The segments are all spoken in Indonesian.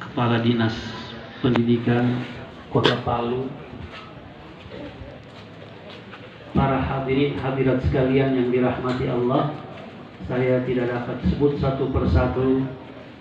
Kepala Dinas Pendidikan Kota Palu, para hadirin hadirat sekalian yang dirahmati Allah, saya tidak dapat sebut satu persatu,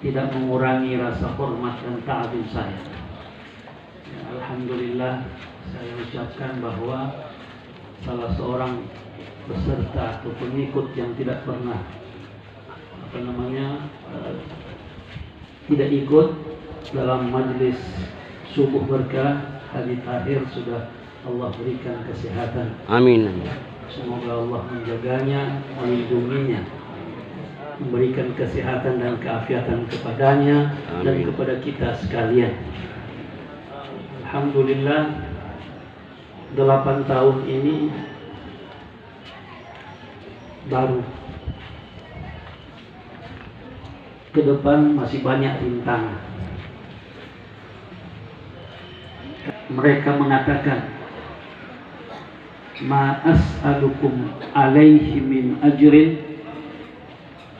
tidak mengurangi rasa hormat dan ta'zim saya. Alhamdulillah, saya ucapkan bahwa salah seorang peserta atau pengikut yang tidak pernah tidak ikut dalam majelis subuh berkah hari akhir sudah Allah berikan kesehatan. Amin. Semoga Allah menjaganya, melindunginya, memberikan kesehatan dan keafiatan kepadanya. Amin. Dan kepada kita sekalian. Alhamdulillah, 8 tahun ini baru. Ke depan masih banyak rintangan. Mereka mengatakan, ma as'alukum alaihi min ajrin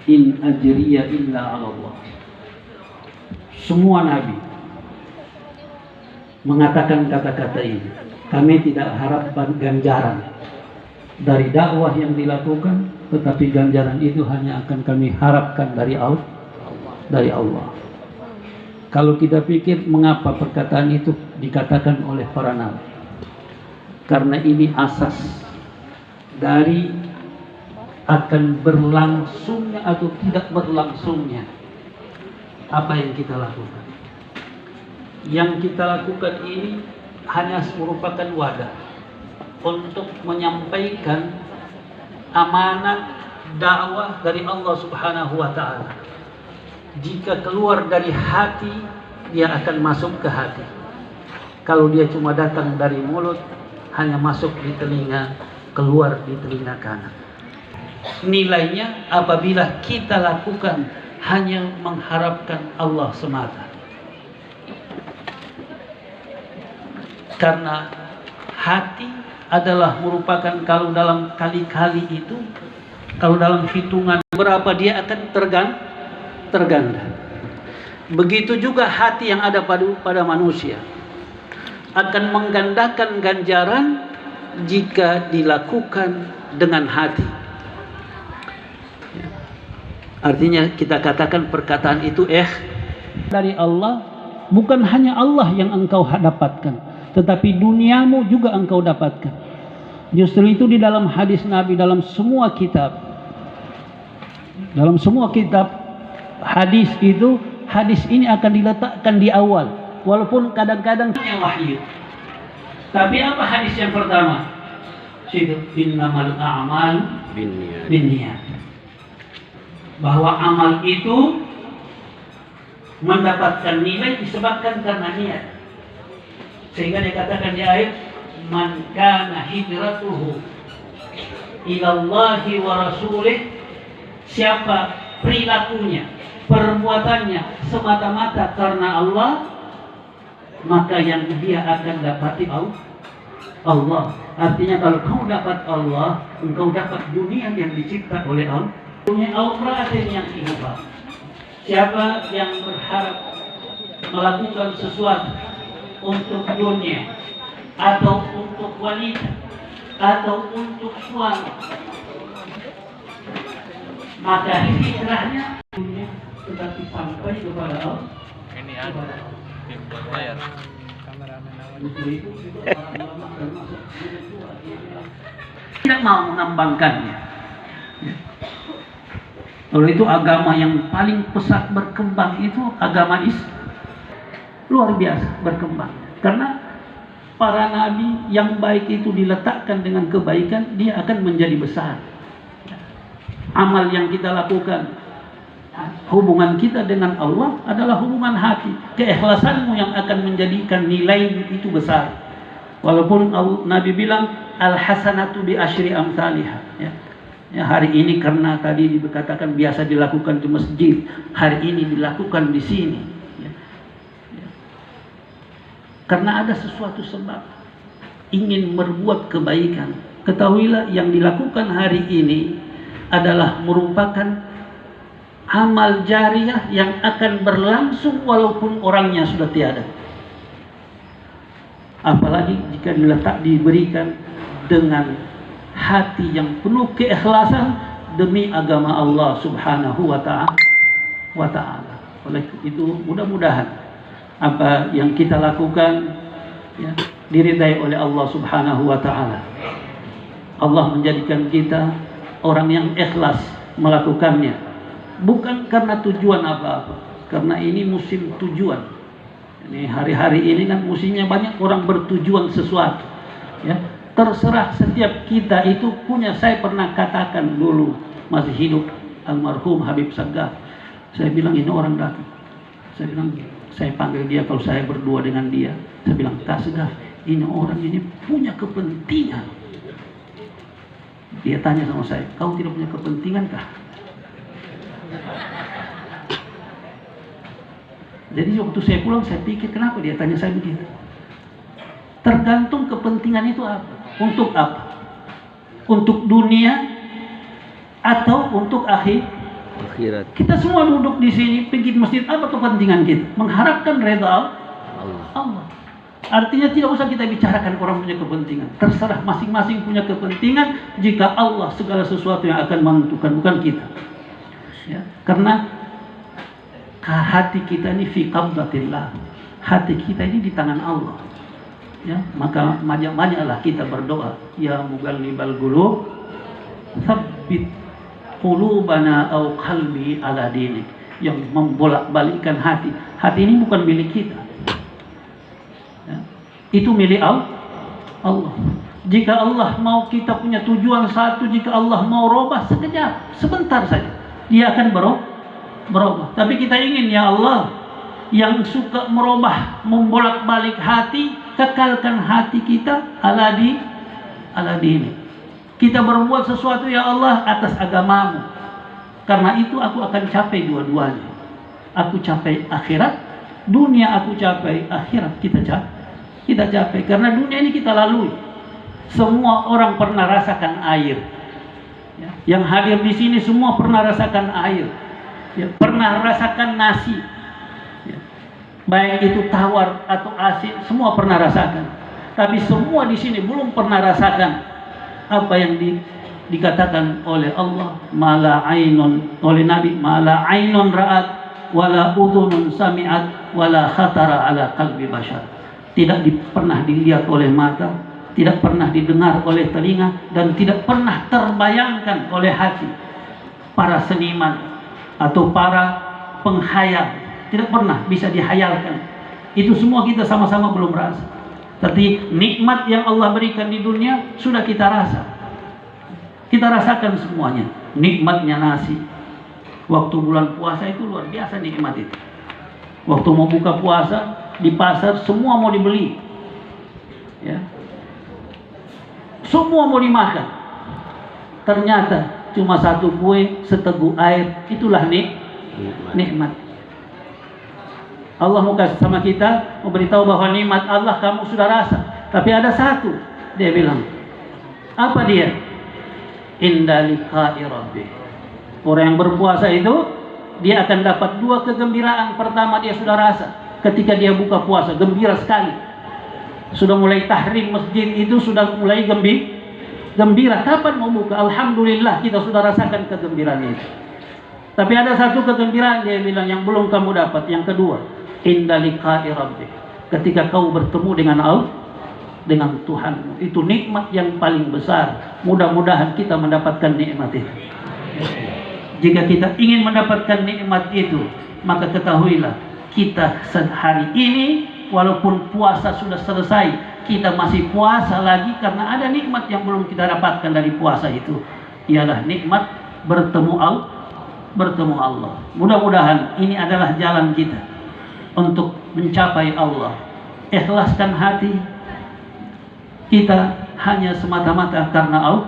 in ajriya illa 'ala Allah. Semua nabi mengatakan kata-kata ini. Kami tidak harapkan ganjaran dari dakwah yang dilakukan, tetapi ganjaran itu hanya akan kami harapkan dari Allah. Kalau kita pikir mengapa perkataan itu dikatakan oleh para nabi? Karena ini asas dari akan berlangsungnya atau tidak berlangsungnya apa yang kita lakukan. Yang kita lakukan ini hanya merupakan wadah untuk menyampaikan amanat dakwah dari Allah Subhanahu wa Ta'ala. Jika keluar dari hati, dia akan masuk ke hati. Kalau dia cuma datang dari mulut, hanya masuk di telinga, keluar di telinga kanan. Nilainya apabila kita lakukan hanya mengharapkan Allah semata. Karena hati adalah merupakan, kalau dalam kali-kali itu, kalau dalam hitungan berapa dia akan terganda. Begitu juga hati yang ada pada manusia akan menggandakan ganjaran jika dilakukan dengan hati. Artinya kita katakan perkataan itu dari Allah, bukan hanya Allah yang engkau dapatkan, tetapi duniamu juga engkau dapatkan. Justru itu di dalam hadis Nabi, dalam semua kitab hadis itu, hadis ini akan diletakkan di awal, walaupun kadang-kadang wahyu. Tapi apa hadis yang pertama? Situ innamal a'malu binniyat. Bahwa amal itu mendapatkan nilai disebabkan karena niat. Sehingga dikatakan di ayat, man kana hijratuhu ilallahi wa rasulih, siapa perilakunya, perbuatannya semata-mata karena Allah, maka yang dia akan dapati Allah. Artinya kalau kau dapat Allah, engkau dapat dunia yang dicipta oleh Allah. Dunia Allah yang hidup. Siapa yang berharap melakukan sesuatu untuk dunia, atau untuk wanita, atau untuk suami, maka hijrahnya dunia, tetapi sampai kepada Allah. Ini ada tim layar. Tidak mau mengembangkannya. Kalau itu agama yang paling pesat berkembang itu agama Islam. Luar biasa berkembang. Karena para nabi yang baik itu diletakkan dengan kebaikan, dia akan menjadi besar. Amal yang kita lakukan, hubungan kita dengan Allah adalah hubungan hati. Keikhlasanmu yang akan menjadikan nilai itu besar. Walaupun Nabi bilang al-hasanatu bi asyri amsalihha, ya, hari ini karena tadi dikatakan biasa dilakukan di masjid, hari ini dilakukan di sini, ya. Karena ada sesuatu sebab ingin berbuat kebaikan. Ketahuilah yang dilakukan hari ini adalah merupakan amal jariah yang akan berlangsung walaupun orangnya sudah tiada. Apalagi jika diberikan dengan hati yang penuh keikhlasan demi agama Allah Subhanahu wa ta'ala. Oleh itu mudah-mudahan apa yang kita lakukan ya, diridai oleh Allah Subhanahu wa ta'ala. Allah menjadikan kita orang yang ikhlas melakukannya, bukan karena tujuan apa-apa, karena ini musim tujuan. Ini hari-hari ini kan musimnya banyak orang bertujuan sesuatu ya. Terserah setiap kita itu punya. Saya pernah katakan dulu masih hidup almarhum Habib Sagaf, saya bilang ini orang datang, saya bilang, saya panggil dia kalau saya berdua dengan dia, saya bilang, Kak Sagaf, ini orang ini punya kepentingan. Dia tanya sama saya, kau tidak punya kepentingan kah? Jadi waktu saya pulang saya pikir, kenapa dia tanya saya begitu? Tergantung kepentingan itu apa. Untuk apa? Untuk dunia atau untuk akhirat? Kita semua duduk di sini pergi masjid, apa kepentingan kita? Mengharapkan redha Allah. Artinya tidak usah kita bicarakan orang punya kepentingan. Terserah masing-masing punya kepentingan. Jika Allah segala sesuatu yang akan menentukan, bukan kita ya. Karena hati kita ini fi qabdatillah, hati kita ini di tangan Allah ya. Maka banyak-banyaklah kita berdoa, ya mugallibal qulub tsabbit qulubana au qalbi ala dinik, yang membolak-balikkan hati. Hati ini bukan milik kita ya. Itu milik Allah. Jika Allah mau kita punya tujuan satu, jika Allah mau robah sekejap, sebentar saja dia akan berubah. Tapi kita ingin, ya Allah yang suka merubah, membolak-balik hati, kekalkan hati kita ala dini. Kita berbuat sesuatu, ya Allah, atas agamamu. Karena itu aku akan capai dua-duanya. Aku capai akhirat, dunia aku capai, akhirat kita capai. Karena dunia ini kita lalui. Semua orang pernah rasakan air ya. Yang hadir di sini semua pernah rasakan air ya, pernah rasakan nasi ya. Baik itu tawar atau asin, semua pernah rasakan. Tapi semua di sini belum pernah rasakan apa yang dikatakan oleh Allah, mala ainun, oleh Nabi, mala ainun ra'at wala udhunun sami'at wala khatara ala qalbi bashar. Tidak pernah dilihat oleh mata, tidak pernah didengar oleh telinga, dan tidak pernah terbayangkan oleh hati para seniman atau para penghayal. Tidak pernah bisa dihayalkan. Itu semua kita sama-sama belum rasa. Tapi nikmat yang Allah berikan di dunia sudah kita rasa. Kita rasakan semuanya. Nikmatnya nasi. Waktu bulan puasa itu luar biasa nikmat itu. Waktu mau buka puasa di pasar semua mau dibeli ya. Semua mau dimakan. Ternyata cuma satu kue, seteguk air, itulah nikmat. Allah mau kasih sama kita, mau beritahu bahwa nikmat Allah kamu sudah rasa. Tapi ada satu, dia bilang, apa dia? Inda liqa'i rabbih. Orang yang berpuasa itu, dia akan dapat dua kegembiraan. Pertama, dia sudah rasa ketika dia buka puasa, gembira sekali. Sudah mulai tahrim masjid itu, sudah mulai gembira. Kapan mau buka? Alhamdulillah, kita sudah rasakan kegembiraan itu. Tapi ada satu kegembiraan, dia bilang, yang belum kamu dapat. Yang kedua, inda liqa'i rabbik, ketika kau bertemu dengan Allah, dengan Tuhanmu. Itu nikmat yang paling besar. Mudah-mudahan kita mendapatkan nikmat itu. Jika kita ingin mendapatkan nikmat itu, maka ketahuilah, kita hari ini walaupun puasa sudah selesai, kita masih puasa lagi karena ada nikmat yang belum kita dapatkan dari puasa itu. Ialah nikmat bertemu Allah. Mudah-mudahan ini adalah jalan kita untuk mencapai Allah. Ikhlaskan hati kita hanya semata-mata karena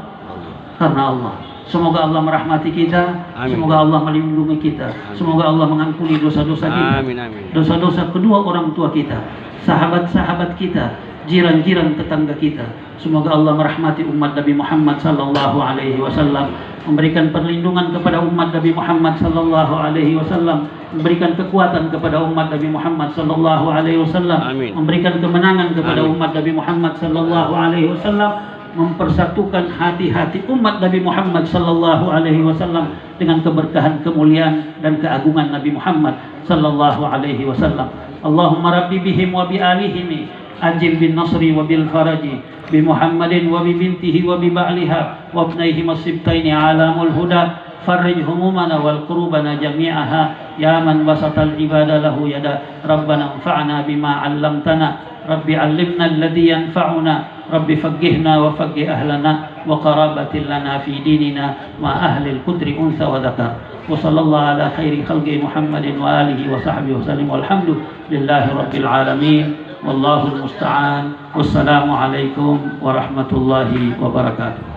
Allah. Semoga Allah merahmati kita. Amin. Semoga Allah melindungi kita. Amin. Semoga Allah mengampuni dosa-dosa kita. Amin. Dosa-dosa kedua orang tua kita, sahabat-sahabat kita, jiran-jiran tetangga kita. Semoga Allah merahmati umat Nabi Muhammad sallallahu alaihi wasallam, memberikan perlindungan kepada umat Nabi Muhammad sallallahu alaihi wasallam, memberikan kekuatan kepada umat Nabi Muhammad sallallahu alaihi wasallam, memberikan kemenangan kepada umat Nabi Muhammad sallallahu alaihi wasallam, mempersatukan hati-hati umat Nabi Muhammad sallallahu alaihi wasallam dengan keberkahan, kemuliaan dan keagungan Nabi Muhammad sallallahu alaihi wasallam. Allahumma rabbi bihim wa bi alihim ajil bin nasri wa bil faraji bi Muhammadin wa bi bintihi wa bi ba'liha wa ibnaihim as-sibtaini alamul huda farrij humumana wal qurubana jami'aha ya man basatal ibada lahu yada rabbana anfa'na bima 'allamtana rabbi 'allimna alladhi yanfa'una rabbi faqqihna wa faqqih ahlana wa qarabatil lana fi dinina ma ahli al-qudri unsa wa dzakar wa sallallahu ala khairi khalqi Muhammadin wa alihi wa sahbihi wa sallim walhamdulillahi rabbil alamin wallahu al-musta'an wassalamu alaikum warahmatullahi wabarakatuh.